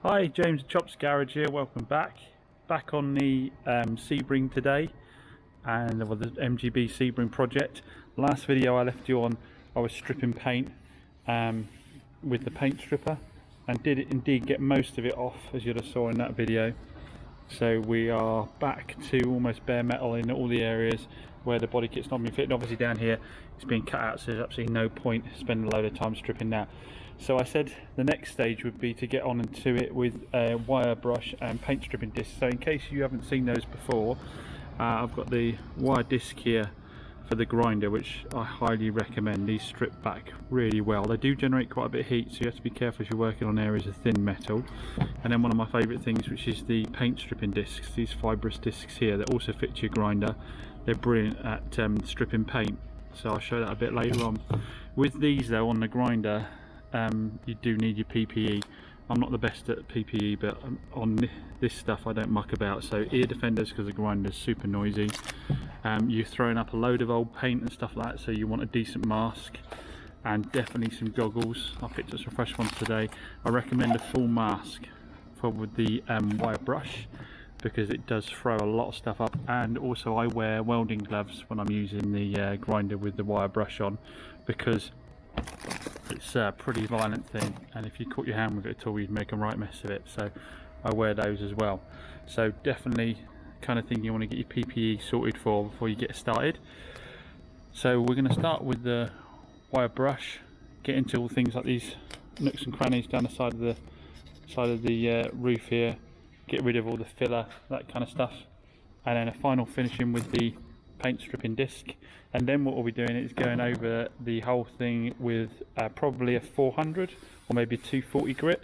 Hi, James Chops Garage here. Welcome back. Back on the Sebring today, and the MGB Sebring project. Last video I left you on, I was stripping paint with the paint stripper, and did indeed get most of it off, as you'd have saw in that video. So we are back to almost bare metal in all the areas where the body kit's not been fitted. Obviously down here it's been cut out, so there's absolutely no point spending a load of time stripping that. So I said the next stage would be to get on into it with a wire brush and paint stripping disc. So in case you haven't seen those before, I've got the wire disc here for the grinder, which I highly recommend. These strip back really well. They do generate quite a bit of heat, so you have to be careful if you're working on areas of thin metal. And then one of my favourite things, which is the paint stripping discs, these fibrous discs here that also fit your grinder. They're brilliant at stripping paint, so I'll show that a bit later on. With these though, on the grinder, you do need your PPE. I'm not the best at PPE, but on this stuff I don't muck about. So ear defenders, because the grinder is super noisy. You're throwing up a load of old paint and stuff like that, so you want a decent mask, and definitely some goggles. I picked up some fresh ones today. I recommend a full mask for with the wire brush, because it does throw a lot of stuff up. And also I wear welding gloves when I'm using the grinder with the wire brush on, because it's a pretty violent thing, and if you caught your hand with it at all, you'd make a right mess of it. So I wear those as well. So definitely kind of thing you want to get your PPE sorted for before you get started. So we're going to start with the wire brush, get into all things like these nooks and crannies down the side of the roof here, get rid of all the filler, that kind of stuff, and then a final finishing with the paint stripping disc. And then what we'll be doing is going over the whole thing with probably a 400 or maybe a 240 grit.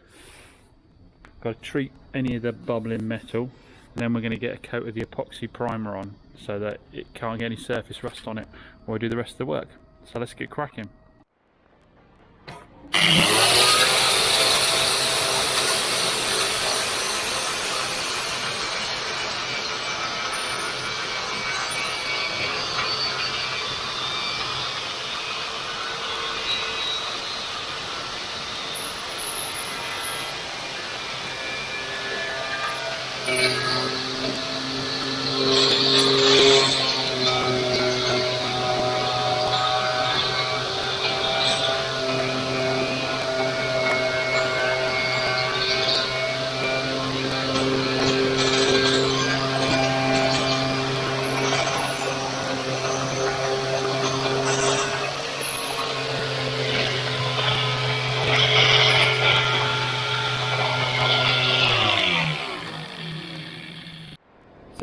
Got to treat any of the bubbling metal, and then we're going to get a coat of the epoxy primer on so that it can't get any surface rust on it while we do the rest of the work. So let's get cracking.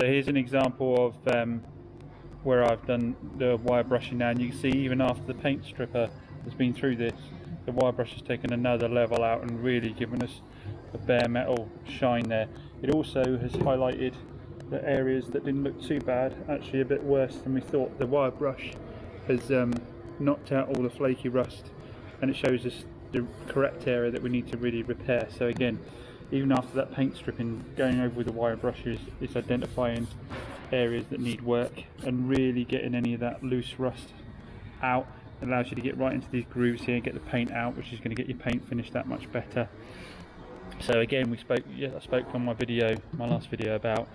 So here's an example of where I've done the wire brushing now, and you can see even after the paint stripper has been through this, the wire brush has taken another level out and really given us a bare metal shine there. It also has highlighted the areas that didn't look too bad, actually a bit worse than we thought. The wire brush has knocked out all the flaky rust, and it shows us the correct area that we need to really repair. So again, even after that paint stripping, going over with the wire brushes, it's identifying areas that need work and really getting any of that loose rust out. It allows you to get right into these grooves here and get the paint out, which is going to get your paint finished that much better. So again, I spoke on my last video about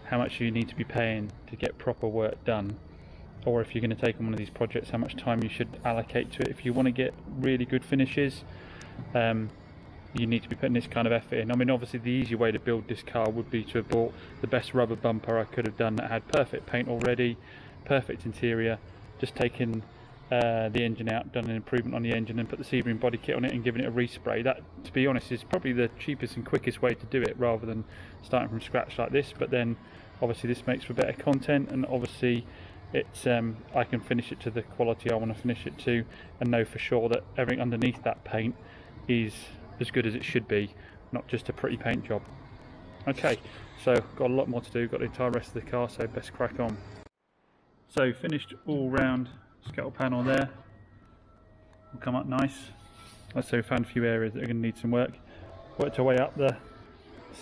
how much you need to be paying to get proper work done, or if you're going to take on one of these projects, how much time you should allocate to it. If you want to get really good finishes, you need to be putting this kind of effort in. I mean, obviously the easy way to build this car would be to have bought the best rubber bumper I could have done that had perfect paint already, perfect interior, just taken the engine out, done an improvement on the engine and put the Sebring body kit on it and given it a respray. That, to be honest, is probably the cheapest and quickest way to do it, rather than starting from scratch like this. But then obviously this makes for better content, and obviously it's I can finish it to the quality I want to finish it to, and know for sure that everything underneath that paint is as good as it should be, not just a pretty paint job. Okay, so got a lot more to do, got the entire rest of the car, so best crack on. So finished all round scuttle panel there, will come up nice. Also found a few areas that are going to need some work. Worked our way up the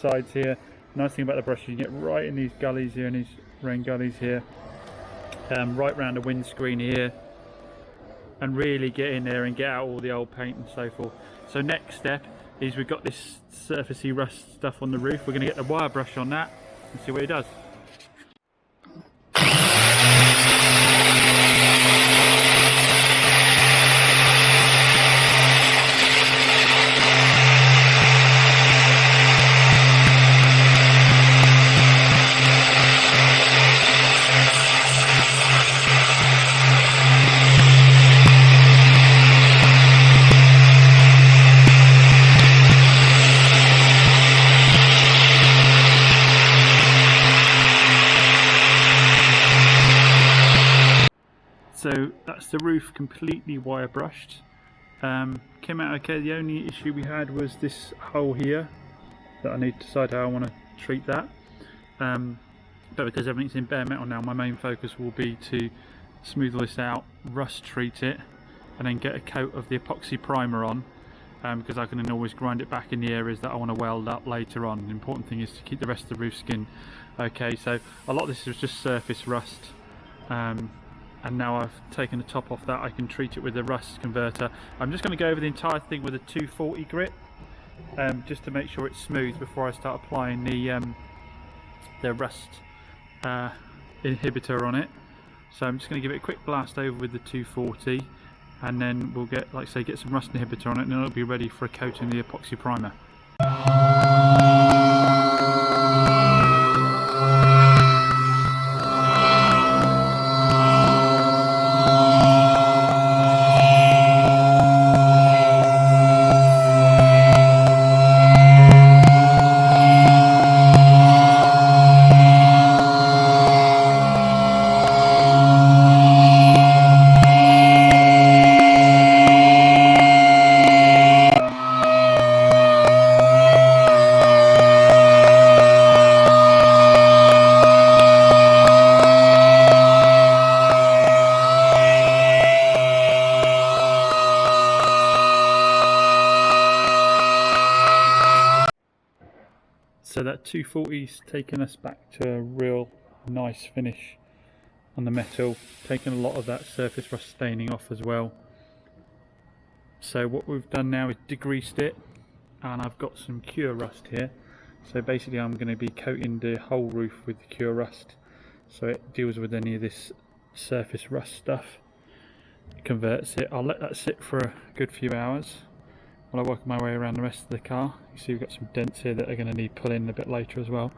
sides here. Nice thing about the brush, you can get right in these gullies here, and these rain gullies here, right round the windscreen here, and really get in there and get out all the old paint and so forth. So next step is we've got this surfacey rust stuff on the roof. We're going to get the wire brush on that and see what it does. So that's the roof completely wire brushed. Came out okay. The only issue we had was this hole here that I need to decide how I want to treat that. But because everything's in bare metal now, my main focus will be to smooth all this out, rust treat it, and then get a coat of the epoxy primer on, because I can then always grind it back in the areas that I want to weld up later on. The important thing is to keep the rest of the roof skin okay. So a lot of this is just surface rust. And now I've taken the top off that, I can treat it with a rust converter. I'm just going to go over the entire thing with a 240 grit, just to make sure it's smooth before I start applying the rust inhibitor on it. So I'm just going to give it a quick blast over with the 240, and then we'll get, like I say, get some rust inhibitor on it, and then it'll be ready for a coating of the epoxy primer. So that 240's taken us back to a real nice finish on the metal, taken a lot of that surface rust staining off as well. So what we've done now is degreased it, and I've got some cure rust here. So basically I'm going to be coating the whole roof with the cure rust, so it deals with any of this surface rust stuff, converts it. I'll let that sit for a good few hours while I work my way around the rest of the car. You see we've got some dents here that are going to need pulling a bit later as well.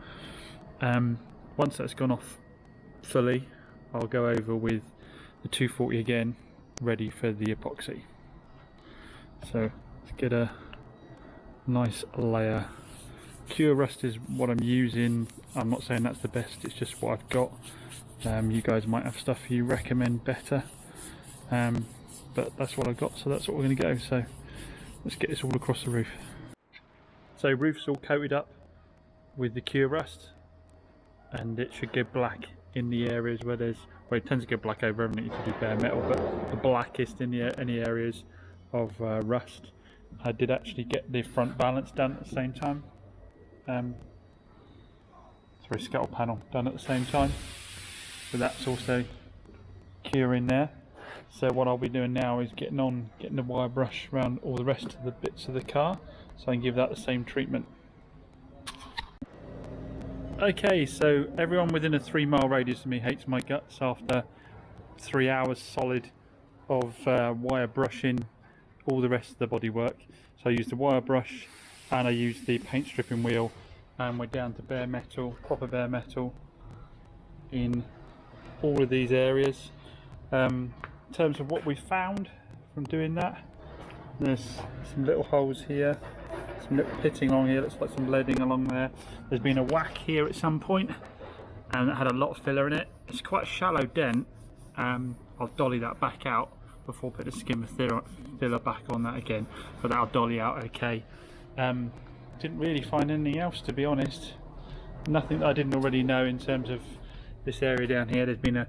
Once that's gone off fully, I'll go over with the 240 again, ready for the epoxy. So let's get a nice layer. Cure rust is what I'm using. I'm not saying that's the best, it's just what I've got. You guys might have stuff you recommend better, but that's what I've got, so that's what we're going to go. So let's get this all across the roof. So roof's all coated up with the cure rust, and it should go black in the areas where there's, well, it tends to go black over everything to do bare metal, but the blackest in any areas of rust. I did actually get the front balance done at the same time. Sorry, scuttle panel done at the same time, so that's also curing there. So what I'll be doing now is getting the wire brush around all the rest of the bits of the car, so I can give that the same treatment. Okay, so everyone within a 3-mile radius of me hates my guts after 3 hours solid of wire brushing all the rest of the bodywork. So I used the wire brush and I used the paint stripping wheel, and we're down to bare metal, proper bare metal in all of these areas. In terms of what we found from doing that, there's some little holes here, some little pitting along here, looks like some leading along there. There's been a whack here at some point, and it had a lot of filler in it. It's quite a shallow dent. I'll dolly that back out before putting a skim of filler back on that again, but that'll dolly out okay. Didn't really find anything else, to be honest. Nothing that I didn't already know in terms of this area down here. There's been a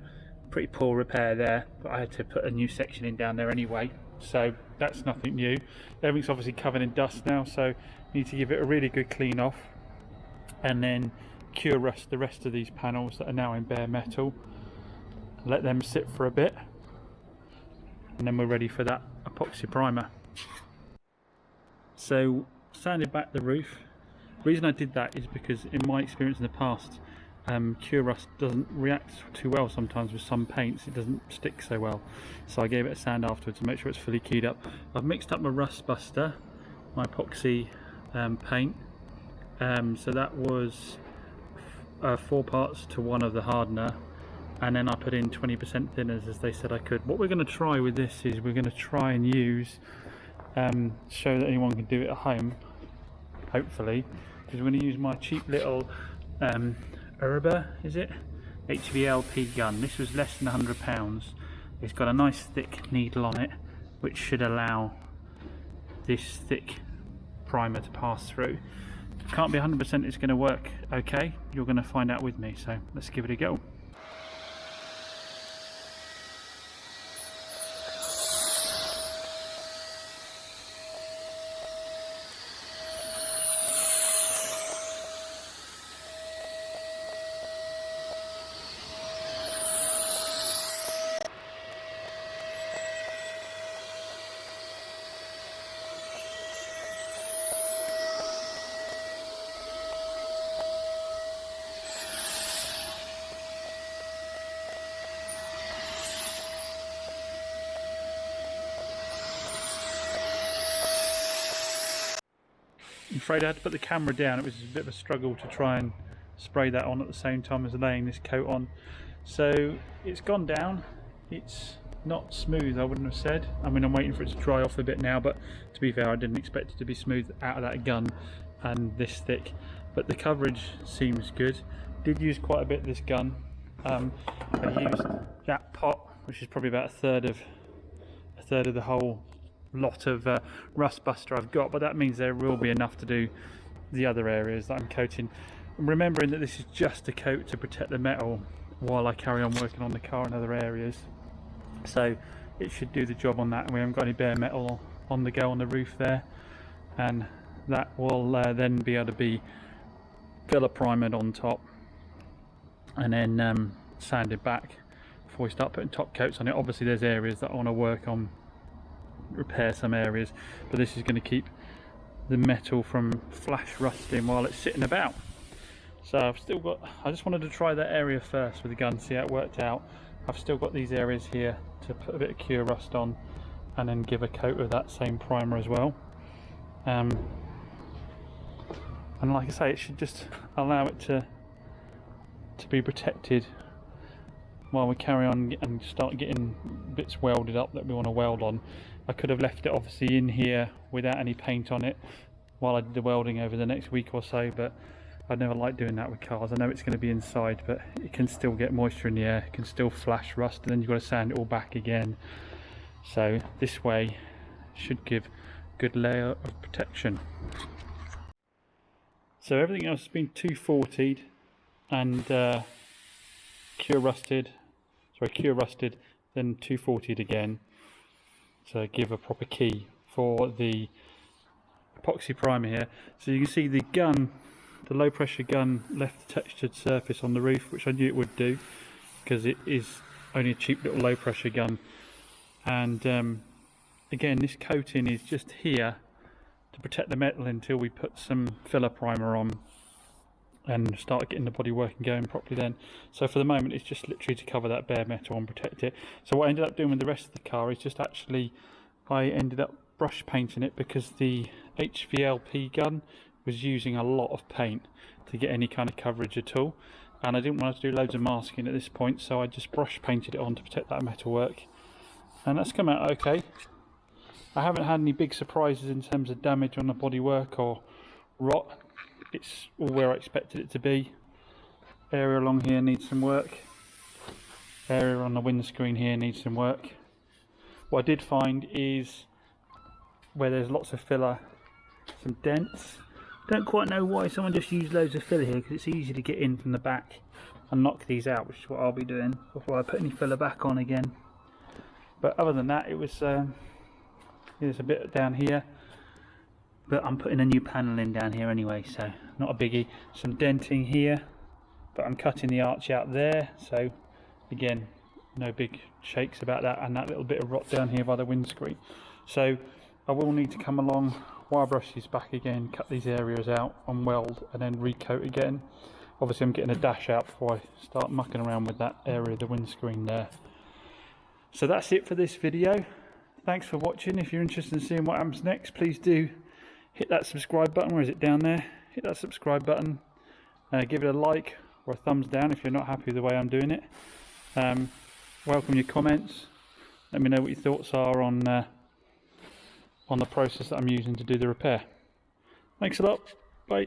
pretty poor repair there, but I had to put a new section in down there anyway, so that's nothing new. Everything's obviously covered in dust now, so need to give it a really good clean off, and then cure rust the rest of these panels that are now in bare metal, let them sit for a bit, and then we're ready for that epoxy primer. So sanded back the roof. The reason I did that is because in my experience in the past, cure rust doesn't react too well sometimes with some paints. It doesn't stick so well, so I gave it a sand afterwards to make sure it's fully keyed up. I've mixed up my rust buster, my epoxy paint, so that was 4 parts to 1 of the hardener, and then I put in 20% thinners as they said I could. What we're going to try with this is we're going to try and use, show that anyone can do it at home, hopefully, because we're going to use my cheap little Urba, is it? HVLP gun. This was less than £100. It's got a nice thick needle on it, which should allow this thick primer to pass through. Can't be 100% it's going to work okay. You're going to find out with me, so let's give it a go. I'm afraid I had to put the camera down. It was a bit of a struggle to try and spray that on at the same time as laying this coat on. So it's gone down. It's not smooth, I wouldn't have said. I mean, I'm waiting for it to dry off a bit now, but to be fair, I didn't expect it to be smooth out of that gun and this thick. But the coverage seems good. Did use quite a bit of this gun. I used that pot, which is probably about a third of the whole lot of rust buster I've got, but that means there will be enough to do the other areas that I'm coating. I'm remembering that this is just a coat to protect the metal while I carry on working on the car in other areas, so it should do the job on that. And we haven't got any bare metal on the go on the roof there, and that will then be able to be filler primered on top and then sanded back before we start putting top coats on it. Obviously there's areas that I want to work on, repair some areas, but this is going to keep the metal from flash rusting while it's sitting about. So I've still got, I just wanted to try that area first with the gun, see how it worked out. I've still got these areas here to put a bit of cure rust on and then give a coat of that same primer as well. And like I say, it should just allow it to be protected while we carry on and start getting bits welded up that we want to weld on. I could have left it obviously in here without any paint on it while I did the welding over the next week or so, but I'd never like doing that with cars. I know it's going to be inside, but it can still get moisture in the air, it can still flash rust, and then you've got to sand it all back again. So this way should give a good layer of protection. So everything else has been 240'd and cure rusted, then 240'd again to give a proper key for the epoxy primer here. So you can see the gun, the low pressure gun, left a textured surface on the roof, which I knew it would do because it is only a cheap little low pressure gun. And again, this coating is just here to protect the metal until we put some filler primer on and start getting the bodywork and going properly then. So for the moment it's just literally to cover that bare metal and protect it. So what I ended up doing with the rest of the car is just actually, I ended up brush painting it because the HVLP gun was using a lot of paint to get any kind of coverage at all, and I didn't want to do loads of masking at this point, so I just brush painted it on to protect that metalwork, and that's come out okay. I haven't had any big surprises in terms of damage on the bodywork or rot. It's all where I expected it to be. Area along here needs some work. Area on the windscreen here needs some work. What I did find is where there's lots of filler, some dents. Don't quite know why someone just used loads of filler here, because it's easy to get in from the back and knock these out, which is what I'll be doing before I put any filler back on again. But other than that, it was there's a bit down here, but I'm putting a new panel in down here anyway, so not a biggie. Some denting here, but I'm cutting the arch out there, so again, no big shakes about that, and that little bit of rot down here by the windscreen. So I will need to come along wire brush these back again, cut these areas out and weld, and then recoat again. Obviously I'm getting a dash out before I start mucking around with that area of the windscreen there. So that's it for this video. Thanks for watching. If you're interested in seeing what happens next, please do hit that subscribe button. Where is it? Down there. Hit that subscribe button. Give it a like or a thumbs down if you're not happy with the way I'm doing it. Welcome your comments. Let me know what your thoughts are on the process that I'm using to do the repair. Thanks a lot. Bye.